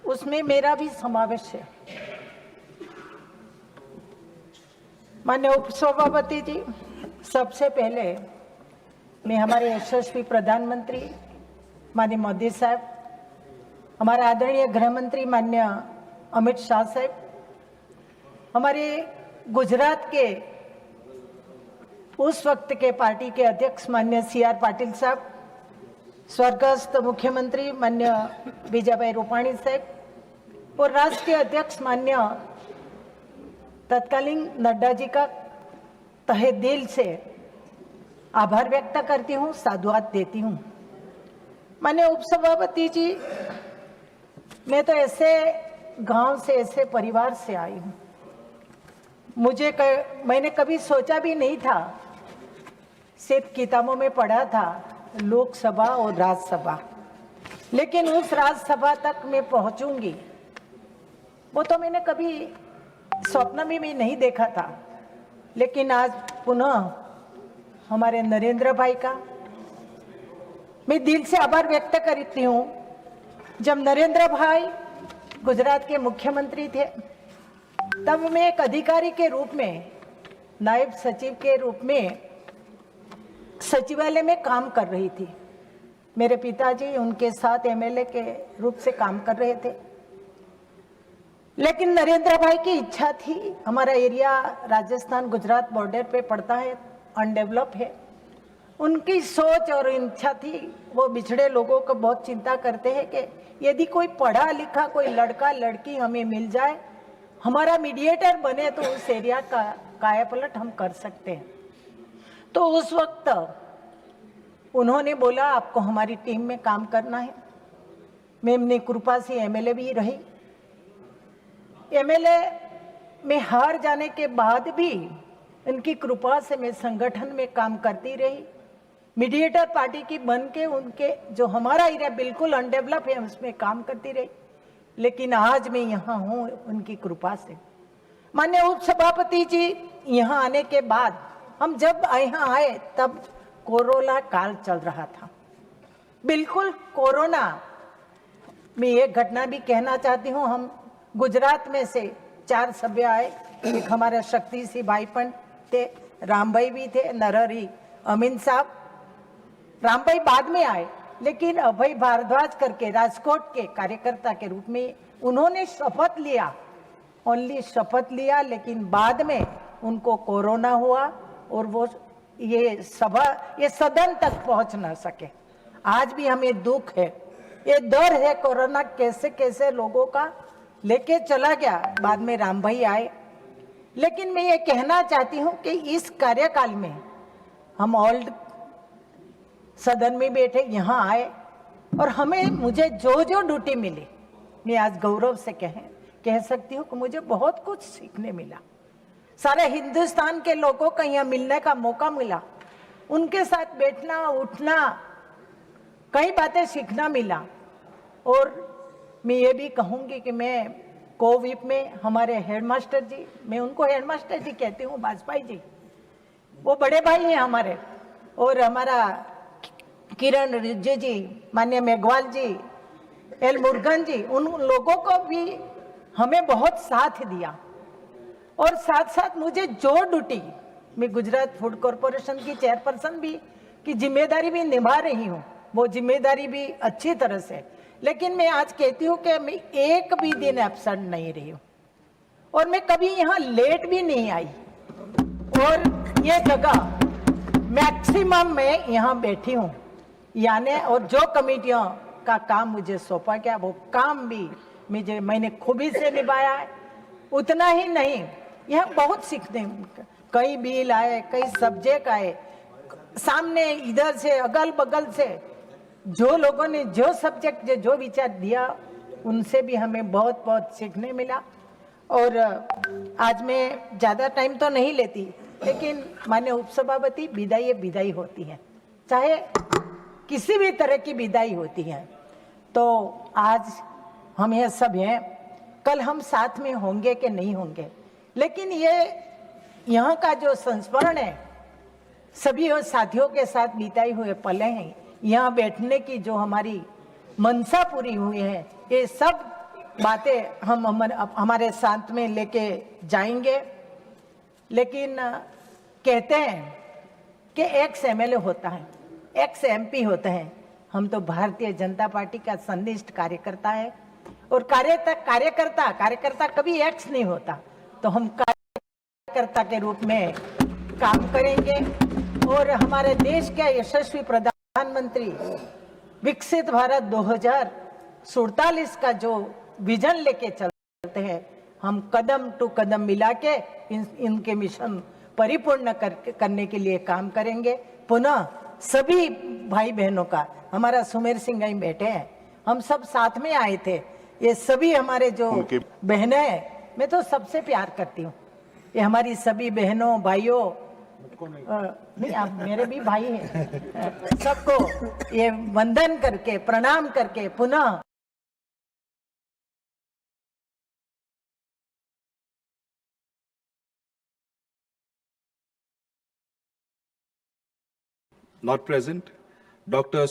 उसमें मेरा भी समावेश है। माननीय उपसभापति जी, सबसे पहले मैं हमारे यशस्वी प्रधानमंत्री माननीय मोदी साहब, हमारे आदरणीय गृह मंत्री माननीय अमित शाह साहब, हमारे गुजरात के उस वक्त के पार्टी के अध्यक्ष माननीय CR पाटिल साहब, स्वर्गस्थ मुख्यमंत्री माननीय विजयभाई रूपाणी साहब और राष्ट्रीय अध्यक्ष माननीय तत्कालीन नड्डा जी का तहे दिल से आभार व्यक्त करती हूँ, साधुवाद देती हूँ। माननीय उपसभापति जी, मैं तो ऐसे गांव से, ऐसे परिवार से आई हूँ। मैंने कभी सोचा भी नहीं था, सिर्फ किताबों में पढ़ा था लोकसभा और राज्यसभा, लेकिन उस राज्यसभा तक मैं पहुंचूंगी वो तो मैंने कभी स्वप्न में भी नहीं देखा था। लेकिन आज पुनः हमारे नरेंद्र भाई का मैं दिल से आभार व्यक्त करती हूँ। जब नरेंद्र भाई गुजरात के मुख्यमंत्री थे तब मैं एक अधिकारी के रूप में, नायब सचिव के रूप में सचिवालय में काम कर रही थी। मेरे पिताजी उनके साथ MLA के रूप से काम कर रहे थे। लेकिन नरेंद्र भाई की इच्छा थी, हमारा एरिया राजस्थान गुजरात बॉर्डर पे पड़ता है, अनडेवलप है। उनकी सोच और इच्छा थी, वो बिछड़े लोगों को बहुत चिंता करते हैं कि यदि कोई पढ़ा लिखा कोई लड़का लड़की हमें मिल जाए, हमारा मीडिएटर बने तो उस एरिया का कायापलट हम कर सकते हैं। तो उस वक्त उन्होंने बोला आपको हमारी टीम में काम करना है। मैं अपनी कृपा से MLA भी रही। MLA में हार जाने के बाद भी उनकी कृपा से मैं संगठन में काम करती रही, मीडिएटर पार्टी की बन के उनके जो हमारा एरिया बिल्कुल अनडेवलप है उसमें काम करती रही। लेकिन आज मैं यहाँ हूँ उनकी कृपा से। माननीय उपसभापति जी, यहाँ आने के बाद हम जब यहाँ आए तब कोरोना काल चल रहा था, बिल्कुल कोरोना। मैं एक घटना भी कहना चाहती हूँ। हम गुजरात में से 4 सभ्य आए, एक हमारे शक्ति सिंह भाईपन थे, राम भाई भी थे, नरहरी अमीन साहब। राम भाई बाद में आए, लेकिन अभय भारद्वाज करके राजकोट के कार्यकर्ता के रूप में उन्होंने शपथ लिया, ओनली शपथ लिया। लेकिन बाद में उनको कोरोना हुआ और वो ये सदन तक पहुंच ना सके। आज भी हमें दुख है, ये डर है कोरोना कैसे कैसे लोगों का लेके चला गया। बाद में राम भाई आए। लेकिन मैं ये कहना चाहती हूँ कि इस कार्यकाल में हम ऑल्ड सदन में बैठे, यहाँ आए और मुझे जो ड्यूटी मिली, मैं आज गौरव से कह सकती हूँ कि मुझे बहुत कुछ सीखने मिला। सारे हिंदुस्तान के लोगों का यहाँ मिलने का मौका मिला, उनके साथ बैठना उठना, कई बातें सीखना मिला। और मैं ये भी कहूँगी कि मैं कोविप में हमारे हेडमास्टर जी, मैं उनको हेडमास्टर जी कहती हूँ, वाजपेयी जी, वो बड़े भाई हैं हमारे, और हमारा किरण रिज्जू जी, माननीय मेघवाल जी, L मुरुगन जी, उन लोगों को भी हमें बहुत साथ दिया। और साथ साथ मुझे जो ड्यूटी, मैं गुजरात फूड कॉरपोरेशन की चेयरपर्सन भी की जिम्मेदारी भी निभा रही हूँ, वो जिम्मेदारी भी अच्छी तरह से। लेकिन मैं आज कहती हूँ कि मैं एक भी दिन एब्सेंट नहीं रही हूँ और मैं कभी यहाँ लेट भी नहीं आई। और ये जगह मैक्सिमम मैं यहाँ बैठी हूँ यानी, और जो कमेटियों का काम मुझे सौंपा गया वो काम भी मैंने खूबी से निभाया है। उतना ही नहीं, यहाँ बहुत सीखने, कई बिल आए, कई सब्जेक्ट आए, सामने इधर से अगल बगल से जो लोगों ने जो सब्जेक्ट जो विचार दिया, उनसे भी हमें बहुत बहुत सीखने मिला। और आज मैं ज़्यादा टाइम तो नहीं लेती, लेकिन माननीय उपसभापति, विदाई होती है, चाहे किसी भी तरह की विदाई होती है। तो आज हम ये सब हैं, कल हम साथ में होंगे कि नहीं होंगे, लेकिन ये यहाँ का जो संस्मरण है, सभी साथियों के साथ बिताए हुए पले हैं, यहाँ बैठने की जो हमारी मनसा पूरी हुई है, ये सब बातें हम हमारे साथ में लेके जाएंगे। लेकिन कहते हैं कि एक्स एमएलए होता है, एक्स एमपी होते हैं। हम तो भारतीय जनता पार्टी का संनिष्ठ कार्यकर्ता है, और कार्यकर्ता कभी एक्स नहीं होता। तो हम कार्यकर्ता के रूप में काम करेंगे और हमारे देश के यशस्वी प्रधानमंत्री विकसित भारत 2047 का जो विजन लेके चलते हैं, हम कदम टू कदम मिला के इनके मिशन परिपूर्ण करने के लिए काम करेंगे। पुनः सभी भाई बहनों का, हमारा सुमेर सिंह यहीं बैठे हैं, हम सब साथ में आए थे। ये सभी हमारे जो बहनें हैं, मैं तो सबसे प्यार करती हूँ। ये हमारी सभी बहनों भाइयों, नहीं आप मेरे भी भाई हैं, सबको ये वंदन करके प्रणाम करके पुनः Not present. Dr.